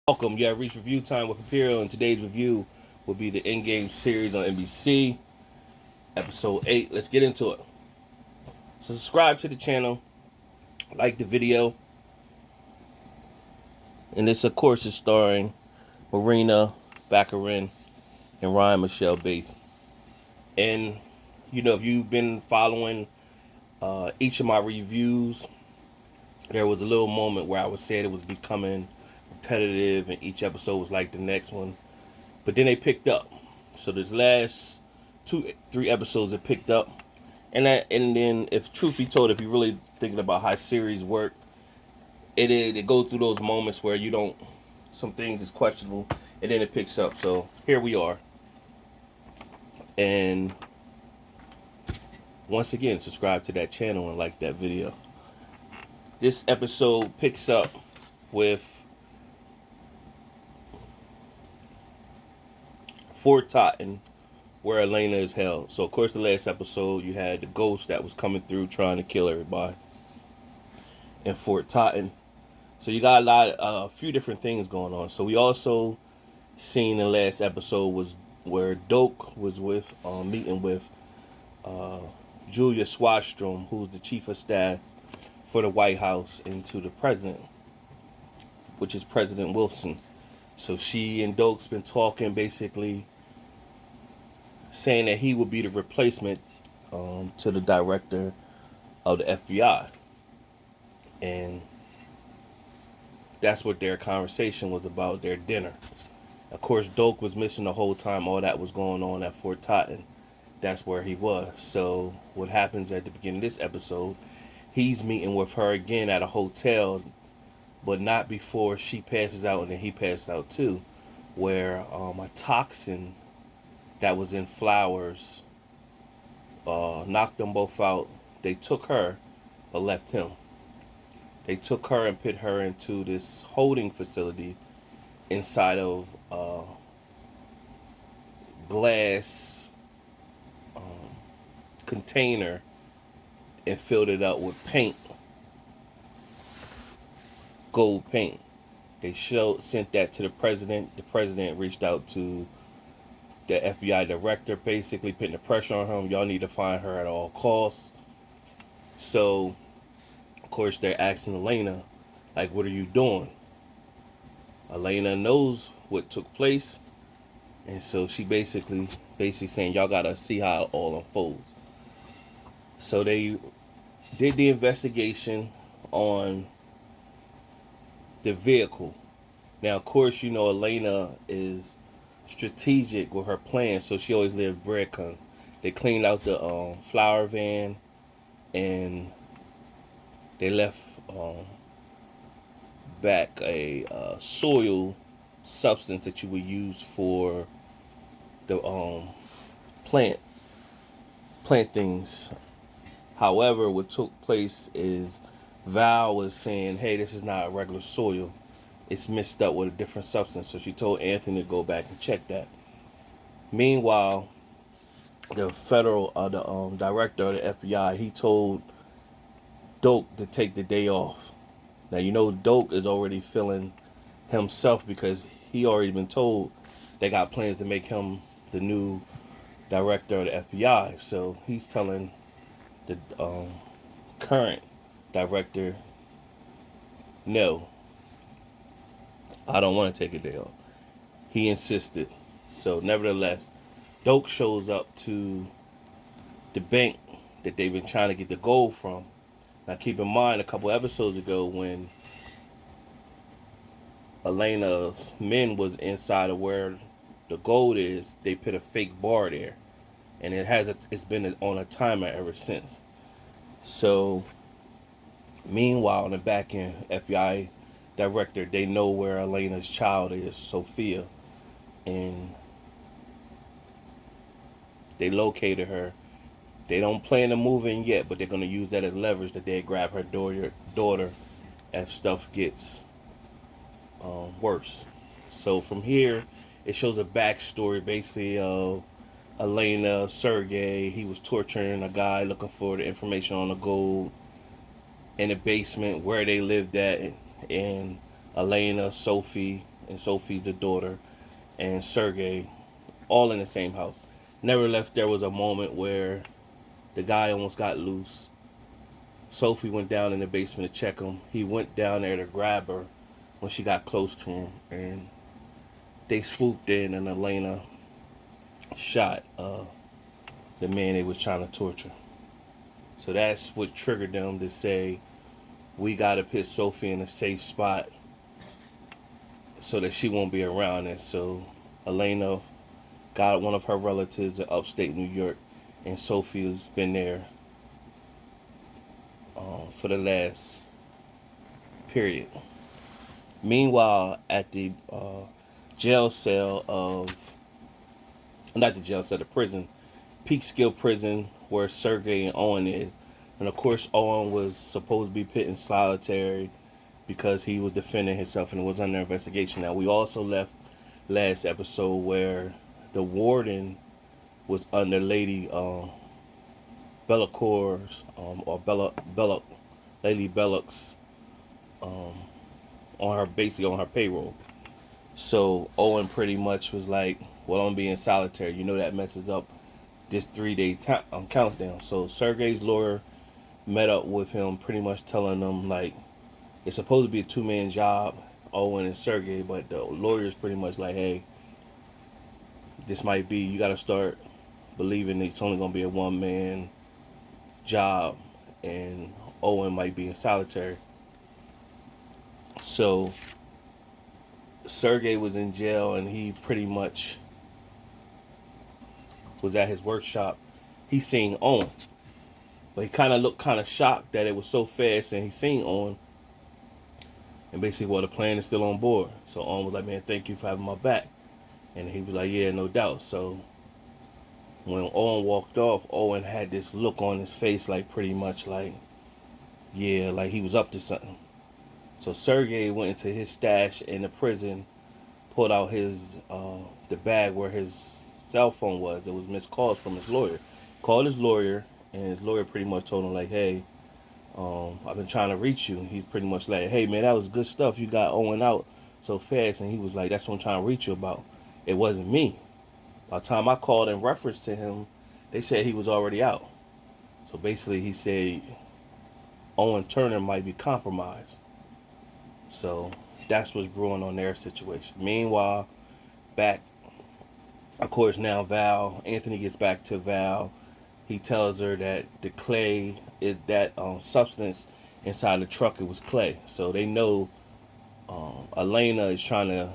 Welcome. You have reached review time with Imperial, and today's review will be the Endgame series on NBC, episode 8. Let's get into it. So, subscribe to the channel, like the video, and this, of course, is starring Marina Baccarin and Ryan Michelle Bates. And, if you've been following each of my reviews, there was a little moment where I was saying it was becoming repetitive, and each episode was like the next one. But then they picked up. So this last three episodes it picked up. And then if truth be told, if you're really thinking about how series work, it goes through those moments where you don't some things is questionable and then it picks up. So here we are. And once again, subscribe to that channel and like that video. This episode picks up with Fort Totten, where Eleana is held. So, of course, the last episode, you had the ghost that was coming through trying to kill everybody in Fort Totten. So, you got a few different things going on. So, we also seen in the last episode was where Doak was meeting with Julia Swatstrom, who's the chief of staff for the White House, and to the president, which is President Wilson. So, she and Doak's been talking basically saying that he would be the replacement to the director of the FBI. And that's what their conversation was about, their dinner. Of course, Doak was missing the whole time all that was going on at Fort Totten. That's where he was. So what happens at the beginning of this episode, he's meeting with her again at a hotel, but not before she passes out and then he passes out too, where a toxin that was in flowers knocked them both out. They took her, but left him. They took her and put her into this holding facility inside of a glass container and filled it up with paint, gold paint. They sent that to the president. The president reached out to the FBI director, basically putting the pressure on him. Y'all need to find her at all costs. So, of course, they're asking Eleana, like, what are you doing? Eleana knows what took place. And so she basically saying, y'all got to see how it all unfolds. So they did the investigation on the vehicle. Now, of course, Eleana is strategic with her plans, so she always lived breadcrumbs. They cleaned out the flower van, and they left back a soil substance that you would use for the plant things. However, what took place is Val was saying, "Hey, this is not regular soil. It's mixed up with a different substance." So she told Anthony to go back and check that. Meanwhile, the director of the FBI, he told Doak to take the day off. Now, Doak is already feeling himself because he already been told they got plans to make him the new director of the FBI. So he's telling the current director, no, I don't want to take a day off. He insisted. So nevertheless, Doak shows up to the bank that they've been trying to get the gold from. Now keep in mind, a couple episodes ago when Elena's men was inside of where the gold is, they put a fake bar there. And it's been on a timer ever since. So meanwhile, in the back end, FBI director, they know where Elena's child is, Sophia, and they located her. They don't plan to move in yet, but they're gonna use that as leverage that they grab her daughter if stuff gets worse. So from here, it shows a backstory basically of Eleana, Sergey. He was torturing a guy looking for the information on the gold in the basement where they lived at, and Eleana, Sophie, and Sophie's the daughter, and Sergey, all in the same house. Nevertheless, there was a moment where the guy almost got loose. Sophie went down in the basement to check him. He went down there to grab her when she got close to him, and they swooped in, and Eleana shot the man they was trying to torture. So that's what triggered them to say, we gotta put Sophie in a safe spot so that she won't be around. And so Eleana got one of her relatives in upstate New York, and Sophie's been there for the last period. Meanwhile, at the jail cell of, not the jail cell, the prison, Peekskill prison, where Sergey and Owen is. And of course, Owen was supposed to be put in solitary because he was defending himself and was under investigation. Now, we also left last episode where the warden was under Lady Bellacour's, Lady Bellock's, on her, basically on her payroll. So Owen pretty much was like, well, I'm being solitary. You know that messes up this 3-day countdown. So Sergey's lawyer met up with him, pretty much telling him, like, it's supposed to be a 2-man job, Owen and Sergey, but the lawyer's pretty much like, hey, this might be, you got to start believing it's only going to be a 1-man job, and Owen might be in solitary. So Sergey was in jail, and he pretty much was at his workshop. He seen Owen, but he kind of looked kind of shocked that it was so fast, and he seen Owen. And basically, well, the plan is still on board. So Owen was like, man, thank you for having my back. And he was like, yeah, no doubt. So when Owen walked off, Owen had this look on his face, like pretty much like, yeah, like he was up to something. So Sergey went into his stash in the prison, pulled out his the bag where his cell phone was. It was missed calls from his lawyer. Called his lawyer, and his lawyer pretty much told him, like, hey, I've been trying to reach you. He's pretty much like, hey, man, that was good stuff. You got Owen out so fast. And he was like, that's what I'm trying to reach you about. It wasn't me. By the time I called in reference to him, they said he was already out. So basically, he said Owen Turner might be compromised. So that's what's brewing on their situation. Meanwhile, back, of course, now Anthony gets back to Val. He tells her that the clay, that substance inside the truck, it was clay. So they know Eleana is trying to,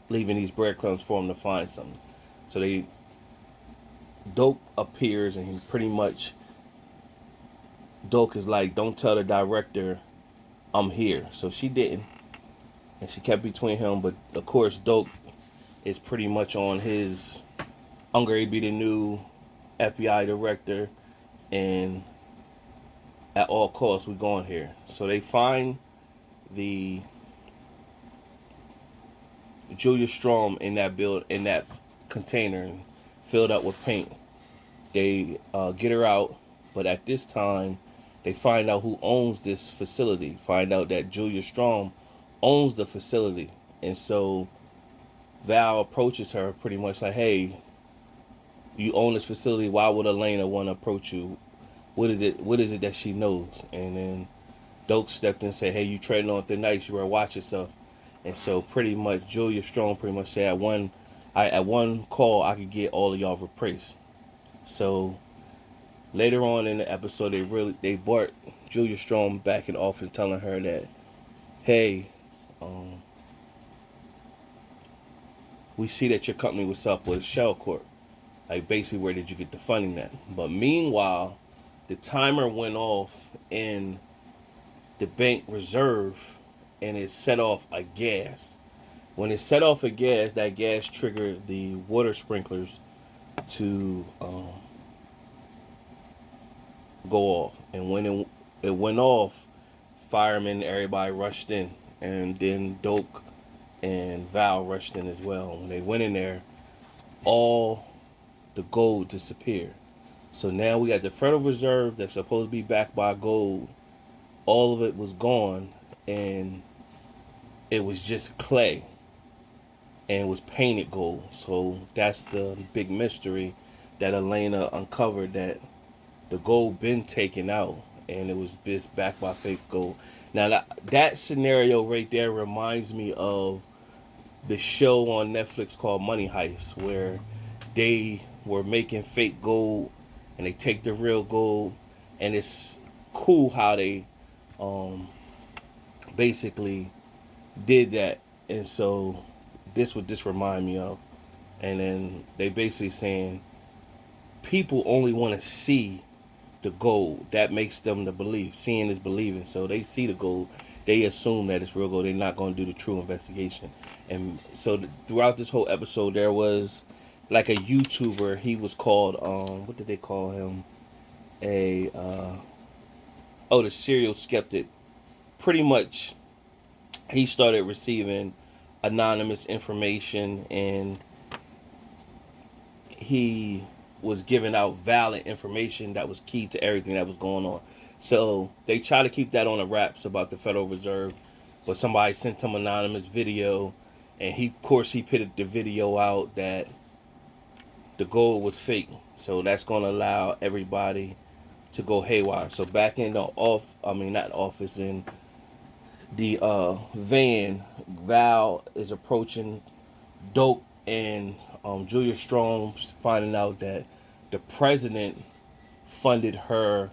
leaving these breadcrumbs for him to find something. So Doak appears, and he pretty much, Doak is like, don't tell the director I'm here. So she didn't. And she kept between him. But of course, Doak is pretty much on his, I'm going to be the new FBI director, and at all costs, we're going here. So they find the Julia Strom in that container, filled up with paint. They get her out, but at this time, they find out who owns this facility. Find out that Julia Strom owns the facility, and so Val approaches her pretty much like, hey, you own this facility. Why would Eleana want to approach you? What is it that she knows? And then Doak stepped in and said, hey, you treading on thin ice. You better watch yourself. And so pretty much Julia Strong pretty much said, at one call, I could get all of y'all replaced. So later on in the episode, they brought Julia Strong back in office, telling her that, hey, we see that your company was up with Shell Corp. Like, basically, where did you get the funding at? But meanwhile, the timer went off in the bank reserve, and it set off a gas. When it set off a gas, that gas triggered the water sprinklers to go off. And when it went off, firemen, everybody rushed in. And then Doak and Val rushed in as well. When they went in there, all the gold disappeared. So now we got the Federal Reserve that's supposed to be backed by gold. All of it was gone, and it was just clay. and was painted gold. So that's the big mystery that Eleana uncovered, that the gold been taken out and it was just backed by fake gold. Now that scenario right there reminds me of the show on Netflix called Money Heist, where they were making fake gold and they take the real gold, and it's cool how they um, basically did that. And so this would just remind me of. And then they basically saying people only want to see the gold. That makes them the belief. Seeing is believing. So they see the gold, they assume that it's real gold. They're not going to do the true investigation. And so throughout this whole episode, there was like a YouTuber. He was called what did they call him? A the serial skeptic. Pretty much, he started receiving anonymous information, and he was giving out valid information that was key to everything that was going on. So they try to keep that on the wraps about the Federal Reserve, but somebody sent him anonymous video, and of course he pitted the video out that the gold was fake. So that's going to allow everybody to go haywire. So back in the not office, in the van, Val is approaching Dope and Julia Strong, finding out that the president funded her,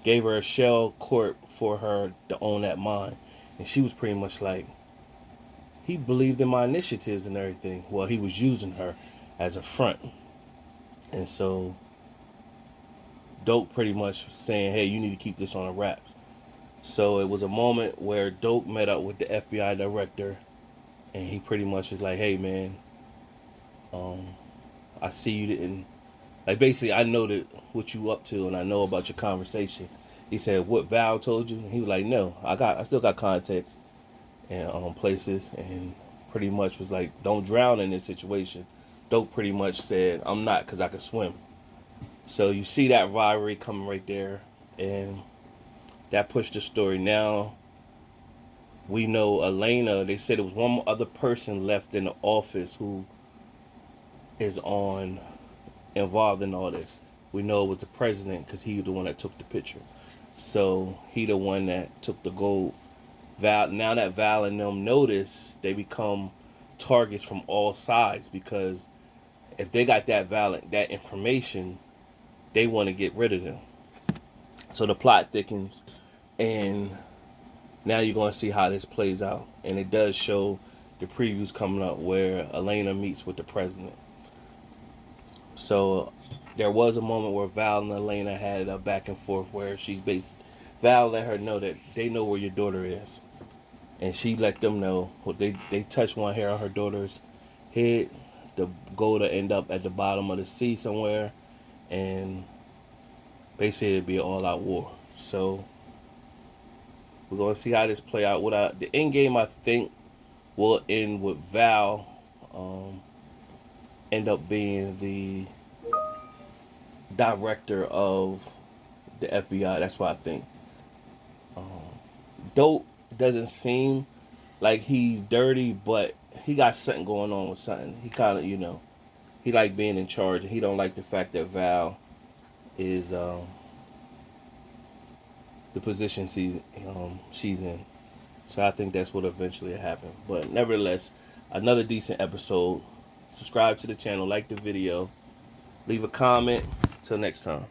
gave her a shell corp for her to own that mine. And she was pretty much like, he believed in my initiatives and everything. Well, he was using her as a front. And so Dope pretty much was saying, hey, you need to keep this on the wraps. So it was a moment where Dope met up with the FBI director, and he pretty much was like, hey, man, I see you didn't, like, basically, I know that what you up to, and I know about your conversation. He said, what Val told you? And he was like, no, I still got contacts and places, and pretty much was like, don't drown in this situation. Dope pretty much said, I'm not, because I can swim. So you see that rivalry coming right there, and that pushed the story. Now we know Eleana, they said it was one other person left in the office who is involved in all this. We know it was the president, because he was the one that took the picture. So he the one that took the gold. Now that Val and them notice, they become targets from all sides, because if they got that information, they want to get rid of them. So the plot thickens, and now you're going to see how this plays out. And it does show the previews coming up where Eleana meets with the president. So there was a moment where Val and Eleana had a back and forth where Val let her know that they know where your daughter is. And she let them know. Well, they touched one hair on her daughter's head. The gold to end up at the bottom of the sea somewhere. And basically it'd be an all-out war. So we're going to see how this play out. The end game, I think, will end with Val end up being the director of the FBI. That's what I think. Dope doesn't seem like he's dirty, but he got something going on with something. He kind of, he like being in charge, and he don't like the fact that Val is the position she's in. So I think that's what eventually will happen. But nevertheless, another decent episode. Subscribe to the channel, like the video, leave a comment. Till next time.